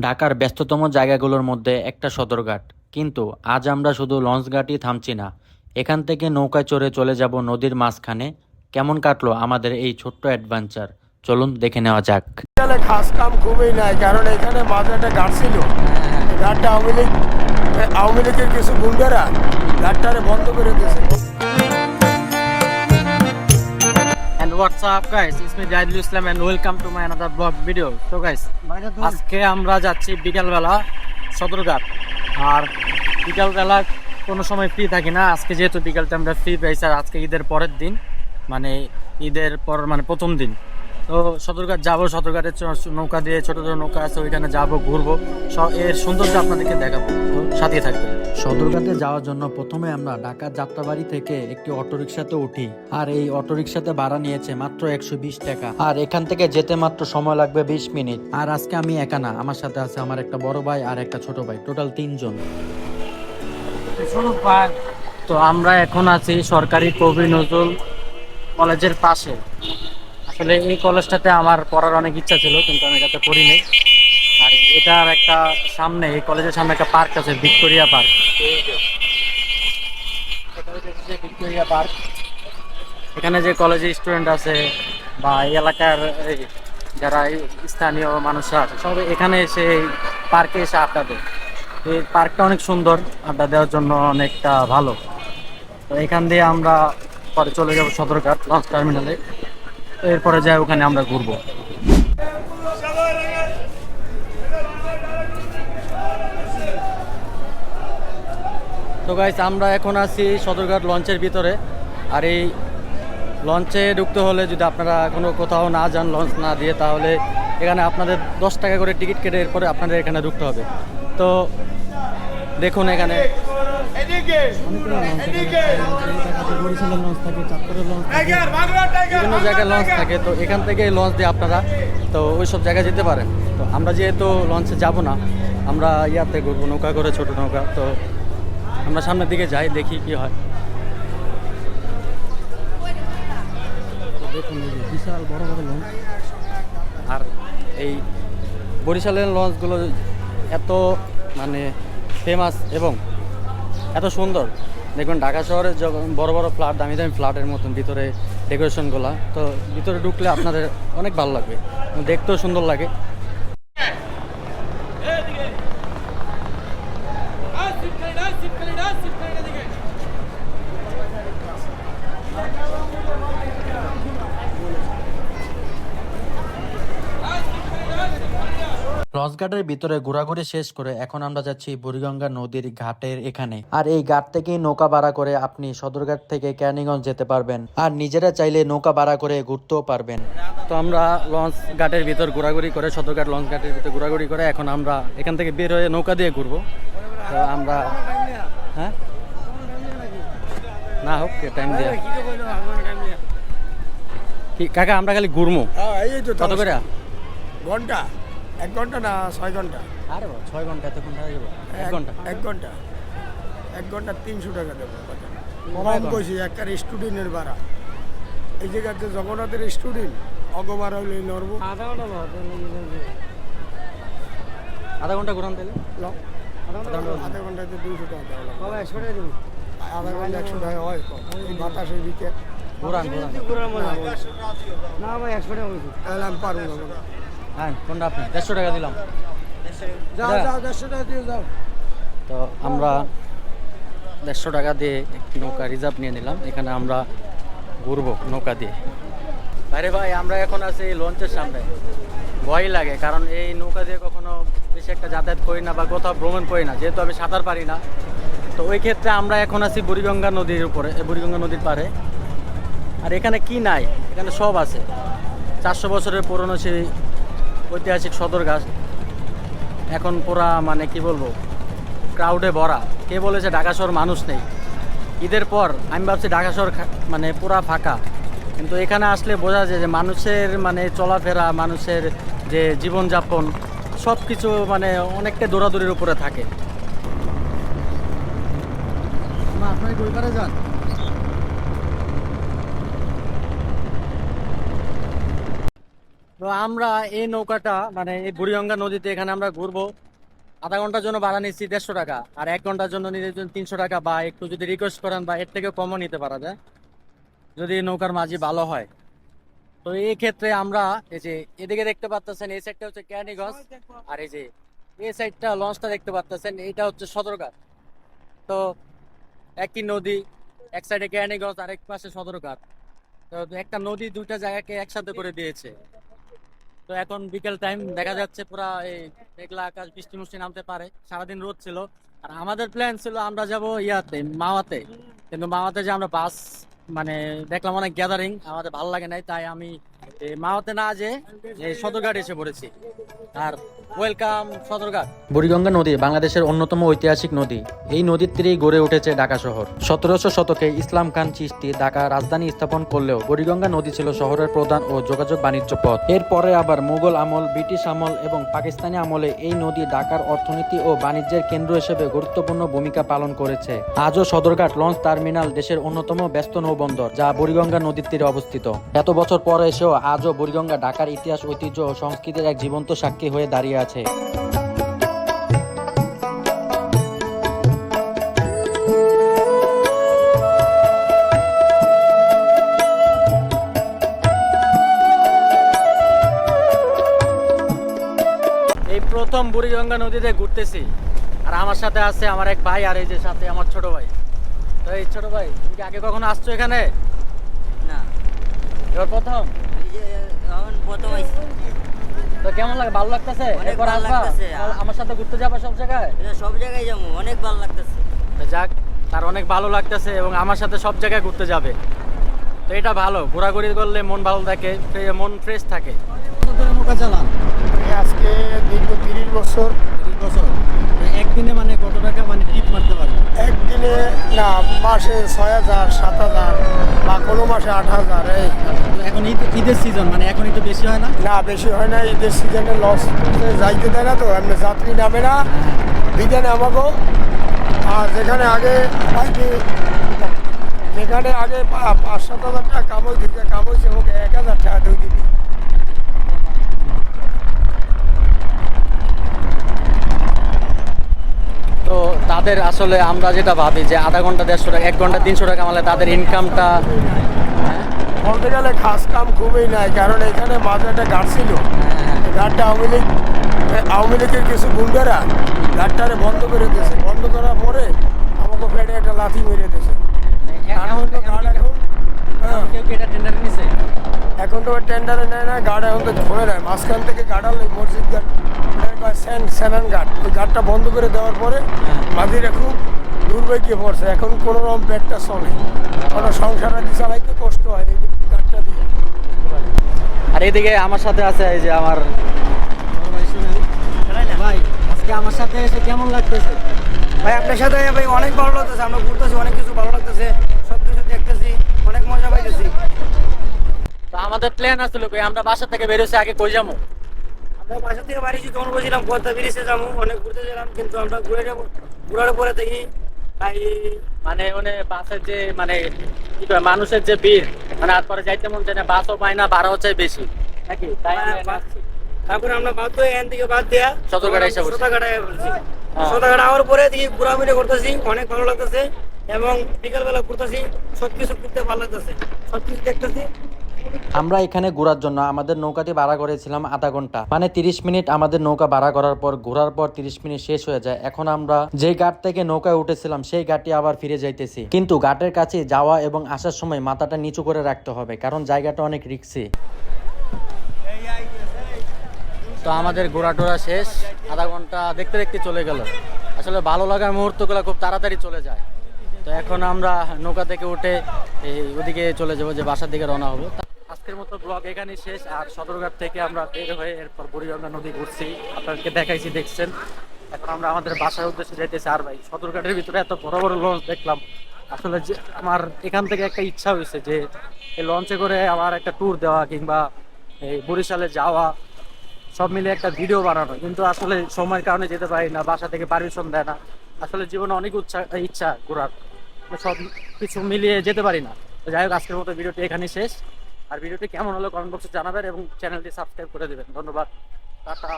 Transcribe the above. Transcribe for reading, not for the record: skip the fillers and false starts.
ঢাকার ব্যস্ততম জায়গাগুলোর মধ্যে একটা সদরঘাট। কিন্তু আজ আমরা শুধু লঞ্চঘাটই থামছি না, এখান থেকে নৌকায় চড়ে চলে যাব নদীর মাঝখানে। কেমন কাটলো আমাদের এই ছোট্ট অ্যাডভেঞ্চার, চলুন দেখে নেওয়া যাক। এখানে খাস কাম খুবই নাই, কারণ এখানে মাঝে একটা ঘাট ছিল। ঘাটটা আওয়ামী লীগের কিছু গুন্ডারা ঘাটটারে বন্ধ করে দিয়েছে। And what's up guys, it's me Jahidul Islam and welcome to my another vlog video. So guys, আজকে আমরা যাচ্ছি বিকালবেলা সদরঘাট। আর বিকালবেলা কোনো সময় ফ্রি থাকি না, আজকে যেহেতু বিকালটা আমরা ফ্রি পাইছি আর আজকে ঈদের পরের দিন, মানে ঈদের পর মানে প্রথম দিন। তো সদরঘাট যাবো, সদরঘাটের নৌকা দিয়ে ছোটো ছোটো নৌকা আছে, ওইখানে যাবো, ঘুরবো, এর সৌন্দর্য আপনাদেরকে দেখাবো, তো সাথে থাকবে। সদরঘাটে যাওয়ার জন্য প্রথমে আমরা ঢাকার যাত্রাবাড়ি থেকে একটি অটোরিকশাতে উঠি। আর এই অটোরিকশাতে ভাড়া নিয়েছে মাত্র 120 টাকা। আর এখান থেকে যেতে মাত্র সময় লাগবে 20 মিনিট। আর আজকে আমি একা না, আমার সাথে আছে আমার একটা বড় ভাই আর একটা ছোট ভাই, টোটাল 3 জন। তো আমরা এখন আছি সরকারি কবি নজরুল কলেজের পাশে। আসলে এই কলেজটাতে আমার পড়ার অনেক ইচ্ছা ছিল, কিন্তু আমি এটাতে পড়ি নাই। আর এটার একটা সামনে, এই কলেজের সামনে একটা পার্ক আছে, ভিক্টোরিয়া পার্ক। ভিক্টোরিয়া পার্ক, এখানে যে কলেজের স্টুডেন্ট আছে বা এই এলাকার যারা স্থানীয় মানুষরা আছে, সব এখানে এসে এই পার্কে এসে আড্ডা দেয়। এই পার্কটা অনেক সুন্দর, আড্ডা দেওয়ার জন্য অনেকটা ভালো। তো এখান দিয়ে আমরা পরে চলে যাবো সদরঘাট লঞ্চ টার্মিনালে। এরপরে যাই ওখানে আমরা ঘুরবো। তো গাইস, আমরা এখন আছি সদরঘাট লঞ্চের ভিতরে। আর এই লঞ্চে ঢুকতে হলে যদি আপনারা কোনো কোথাও না যান লঞ্চ না দিয়ে, তাহলে এখানে আপনাদের 10 টাকা করে টিকিট কেটে এরপরে আপনাদের এখানে ঢুকতে হবে। তো দেখুন এখানে বরিশালের লঞ্চ থাকে, চাঁদপুরের লঞ্চ থাকে, বিভিন্ন জায়গায় লঞ্চ থাকে। তো এখান থেকে লঞ্চ দিয়ে আপনারা তো ওই সব জায়গায় যেতে পারেন। তো আমরা যেহেতু লঞ্চে যাব না, আমরা ইয়াতে ঘুরবো, নৌকা করে, ছোট নৌকা। তো আমরা সামনের দিকে যাই, দেখি কি হয়। দেখুন বিশাল বড় বড় লঞ্চ। আর এই বরিশালের লঞ্চগুলো এত মানে ফেমাস এবং এত সুন্দর। দেখবেন ঢাকা শহরে যখন বড় বড় ফ্ল্যাট, দামি দামি ফ্ল্যাটের মতন ভিতরে ডেকোরেশনগুলো, তো ভিতরে ঢুকলে আপনাদের অনেক ভালো লাগবে, দেখতেও সুন্দর লাগে। লঞ্চঘাটের ভিতরে ঘোরাঘুরি শেষ করে এখন আমরা যাচ্ছি বুড়িগঙ্গা নদীর ঘাটের এখানে। আর এই ঘাট থেকেই নৌকা ভাড়া করে আপনি সদরঘাট থেকে কেরানীগঞ্জ যেতে পারবেন, আর নিজেরা চাইলে নৌকা ভাড়া করে ঘুরতেও পারবেন। তো আমরা লঞ্চ ঘাটের ভিতর ঘোরাঘুরি করে, সদরঘাট লঞ্চ ঘাটের ভিতর ঘোরাঘুরি করে এখন আমরা এখান থেকে বের হয়ে নৌকা দিয়ে ঘুরবো। তো আমরা হ্যাঁ না হোক টাইম দিয়ে কি কাকা, আমরা খালি ঘুরবো। কত করে ঘন্টা? 1 ঘন্টা না 6 ঘন্টা? আরে 6 ঘন্টা, এতক্ষণ হয়ে যাবো। 1 ঘন্টা, 1 ঘন্টা, 1 ঘন্টা 300 টাকা দেবো। কম কইছি, একটা স্টুডেন্টের ভাড়া। এই জায়গাতে জগন্নাথের স্টুডেন্ট অগবার হইলে নড়ব। আধা ঘন্টা ঘুরান তাহলে আধা ঘন্টাতে 200 টাকা দেওয়া লাগবে। আধা ঘন্টা 100 টাকা হয় এই বাতাসের ভিতরে। ঘুরান না ভাই 100 টাকা বলছি, তাহলে আমি পারবো না। হ্যাঁ কোনটা আপনি? 150 টাকা দিলাম। যাও 150 টাকা দিয়ে যাও। তো আমরা 150 টাকা দিয়ে একটি নৌকা রিজার্ভ নিয়ে নিলাম, এখানে আমরা ঘুরবো নৌকা দিয়ে। আরে ভাই, আমরা এখন আছি এই লঞ্চের সামনে। ভয় লাগে, কারণ এই নৌকা দিয়ে কখনো বেশি একটা যাতায়াত করি না বা কোথাও ভ্রমণ করি না, যেহেতু আমি সাঁতার পারি না। তো ওই ক্ষেত্রে আমরা এখন আছি বুড়িগঙ্গা নদীর উপরে, বুড়িগঙ্গা নদীর পাড়ে। আর এখানে কি নাই, এখানে সব আছে। 400 বছরের পুরনো সেই ঐতিহাসিক সদরঘাট এখন পুরা মানে কি বলবো, ক্রাউডে ভরা। কে বলেছে ঢাকা শহর মানুষ নেই? ঈদের পর আমি ভাবছি ঢাকা শহর মানে পুরা ফাঁকা, কিন্তু এখানে আসলে বোঝা যায় যে মানুষের মানে চলাফেরা, মানুষের যে জীবনযাপন, সব কিছু মানে অনেকটা দৌড়াদৌড়ির উপরে থাকে। আপনার কই পারে যান? তো আমরা এই নৌকাটা মানে এই বুড়িগঙ্গা নদীতে এখানে আমরা ঘুরবো, আধা ঘন্টার জন্য ভাড়া নিচ্ছি 150 টাকা, আর 1 ঘন্টার জন্য নিতে 300 টাকা, বা একটু যদি রিকোয়েস্ট করেন বা এর থেকে কমও নিতে পারা যায় যদি নৌকার মাঝি ভালো হয়। তো এই ক্ষেত্রে আমরা এই যে এদিকে দেখতে পাচ্ছেন এই সাইডটা হচ্ছে ক্যানিগঞ্জ, আর এই যে এই সাইডটা লঞ্চটা দেখতে পাচ্ছেন এটা হচ্ছে সদরঘাট। তো একই নদী, এক সাইডে ক্যানিগঞ্জ আর এক পাশে সদরঘাট। তো একটা নদী দুইটা জায়গাকে একসাথে করে দিয়েছে। তো এখন বিকেল টাইম দেখা যাচ্ছে পুরা এই মেঘলা আকাশ, বৃষ্টি মুষ্টি নামতে পারে, সারাদিন রোদ ছিল। আর আমাদের প্ল্যান ছিল আমরা যাব ইয়াতে মাওয়াতে, কিন্তু মাওয়াতে যে আমরা বাস মানে দেখলাম অনেক গ্যাদারিং, আমাদের ভালো লাগে নাই, তাই আমি এই মাওয়াতে না যে এই সদরঘাট এসে পড়েছি। আর ওয়েলকাম সদরঘাট। বুড়িগঙ্গা নদী বাংলাদেশের অন্যতম ঐতিহাসিক নদী। এই নদীর তীরেই গড়ে উঠেছে ঢাকা শহর। 1700 শতকে ইসলাম খান চিশতি ঢাকা রাজধানী স্থাপন করলেও বুড়িগঙ্গা নদী ছিল শহরের প্রধান ও যোগাযোগ বাণিজ্য পথ। এরপরে আবার মুঘল আমল, ব্রিটিশ আমল এবং পাকিস্তানি আমলে এই নদী ঢাকার অর্থনীতি ও বাণিজ্যের কেন্দ্র হিসেবে গুরুত্বপূর্ণ ভূমিকা পালন করেছে। আজও সদরঘাট লঞ্চ টার্মিনাল দেশের অন্যতম ব্যস্ত নৌবন্দর, যা বুড়িগঙ্গা নদীর তীরে অবস্থিত। এত বছর পরে এসেও আজও বুড়িগঙ্গা ঢাকার ইতিহাস, ঐতিহ্য ও সংস্কৃতির এক জীবন্ত সাক্ষী হয়ে দাঁড়িয়ে আছে। এই প্রথম বুড়িগঙ্গা নদীতে ঘুরতেছি, আর আমার সাথে আছে আমার এক ভাই, আর এই যে সাথে আমার ছোট ভাই। তো এই ছোট ভাই, তুমি কি আগে কখনো আসছো এখানে? না, এবার প্রথম? এই যে এখন প্রথম আইছি। তো কেমন লাগে? ভালো লাগতেছে? অনেক এরপর ভালো আসবা? লাগতেছে। আমার সাথে ঘুরতে যাবা সব জায়গায়? এটা সব জায়গায় যাবো, অনেক ভালো লাগতেছে। তো যাক, তার অনেক ভালো লাগতেছে এবং আমার সাথে সব জায়গায় ঘুরতে যাবে। তো এটা ভালো, ঘোরাঘুরি করলে মন ভালো থাকে, মন ফ্রেশ থাকে। নৌকা চালান আমি আজকে দীর্ঘ 30 বছর। 30 বছর। একদিনে মানে কত টাকা মানে টিপ মারতে পারবে? একদিনে না, মাসে 6,000, 7,000 বা কোনো মাসে 8,000। এই এখন ঈদের সিজন, মানে এখন একটু বেশি হয় না? না, বেশি হয় না। ঈদের সিজনে লস যাইতে দেয় না, তো এমনি যাত্রী নামে না, বিধানে আমাকেও। আর যেখানে আগে পাইতে, যেখানে আগে 5-7,000 টাকা কামাইছে হোক 1,000 টাকা দিয়ে দিবি। তো তাদের আসলে আমরা যেটা ভাবি যে আধা ঘন্টা 150 টাকা, 1 ঘন্টা 300 টাকা কামালে তাদের ইনকামটা বলতে গেলে খাস কাম খুবই নাই, কারণ এখানে মাঝে একটা ঘাট ছিল। ঘাটটা আওয়ামী লীগের কিছু গুন্ডারা ঘাটটারে বন্ধ করে দিয়েছে। বন্ধ করার পরে আমাকে পেটে একটা লাথি মেরে দিয়েছে। এখন তো ঘাট হ্যাঁ, কেউ কি এটা টেন্ডার নিছে? এখন তো টেন্ডারে নেয় না, গাড়ি এখন তো ধরে নেয়। মাঝখান থেকে গাড়াল মসজিদ ঘাট, সেনান ঘাট, ওই ঘাটটা বন্ধ করে দেওয়ার পরে মাঝিরা খুব দুর্ভাগ্যে পড়ছে। এখন কোনো রকম পেটটা চলে, কোনো সংসার আদি চালাইতে কষ্ট হয় এই ঘাটটা দিয়ে। আর এদিকে আমার সাথে আছে এই যে আমার বড় ভাই সুনীল। ভাই, আজকে আমার সাথে এসে কেমন লাগতেছে? ভাই আপনার সাথে ভাই অনেক ভালো লাগতেছে, আমরা ঘুরতেছি, অনেক কিছু ভালো লাগতেছে, সব কিছু দেখতেছি, অনেক মজা পাইতেছি। তো আমাদের প্ল্যান আসলে কই, আমরা বাসা থেকে বেরোছি আগে কই যাবো? আমরা বাসা থেকে বাড়িছি, তখন বলছিলাম পদ্মা ব্রিজে যাবো, অনেক ঘুরতে গেলাম, কিন্তু আমরা ঘুরে যাবো, ঘুরার পরে দেখি তাই মানে বাসের যে মানে কি কয় মানুষের যে ভিড়, মানে আর পরে যাইতে মন চায় না, বাসও পায় না, ভাড়াও চাই বেশি নাকি, তাই আমি এখানে আসছি। তারপরে আমরা বাদ দিয়ে এখান থেকে বাদ দেয়া সদরঘাটে এসে পড়ছি। সদরঘাটে বলছি, হ্যাঁ। সদরঘাট আওয়ার পরে দেখি ঘোরাঘুরি করতেছি, অনেক ভালো লাগতেছে, এবং বিকালবেলা ঘুরতেছি, সবকিছু ঘুরতে ভালো লাগতেছে, সবকিছু দেখতেছি। আমরা এখানে ঘোরার জন্য আমাদের নৌকাটি ভাড়া করেছিলাম আধা ঘন্টা, মানে 30 মিনিট আমাদের নৌকা ভাড়া করার পর ঘোরার পর 30 মিনিট শেষ হয়ে যায়। এখন আমরা যে ঘাট থেকে নৌকায় উঠেছিলাম সেই ঘাটে আবার ফিরে যাইতেছি, কিন্তু ঘাটের কাছে যাওয়া এবং আসার সময় মাথাটা নিচু করে রাখতে হবে, কারণ জায়গাটা অনেক রিস্কি। তো আমাদের ঘোরা টোরা শেষ, আধা ঘন্টা দেখতে দেখতে চলে গেল। আসলে ভালো লাগার মুহূর্তগুলো খুব তাড়াতাড়ি চলে যায়। তো এখন আমরা নৌকা থেকে উঠে এই ওদিকে চলে যাবো, যে বাসার দিকে রওনা হবো। আজকের মতো ব্লগ এখানেই শেষ। আর সদরঘাট থেকে আমরা বের হয়ে এরপর বুড়িগঙ্গা নদী ঘুরছি, আপনাদেরকে দেখাইছি, দেখছেন। এখন আমরা আমাদের বাসার উদ্দেশ্যে যাইতেছি। আর ভাই, সদরঘাটের ভিতরে এত বড় বড় লঞ্চ দেখলাম, আসলে যে আমার এখান থেকে একটা ইচ্ছা হয়েছে যে এই লঞ্চে করে আমার একটা ট্যুর দেওয়া, কিংবা এই বরিশালে যাওয়া, সব মিলে একটা ভিডিও বানানো, কিন্তু আসলে সময়ের কারণে যেতে পারি না, বাসা থেকে পারমিশন দেয় না। আসলে জীবনে অনেক ইচ্ছা ঘোরার, সব কিছু মিলিয়ে যেতে পারি না। তো যাই হোক, আজকের মতো ভিডিওটি এখানেই শেষ। আর ভিডিওটি কেমন হলো কমেন্ট বক্সে জানাবেন এবং চ্যানেলটি সাবস্ক্রাইব করে দেবেন। ধন্যবাদ, টাটা।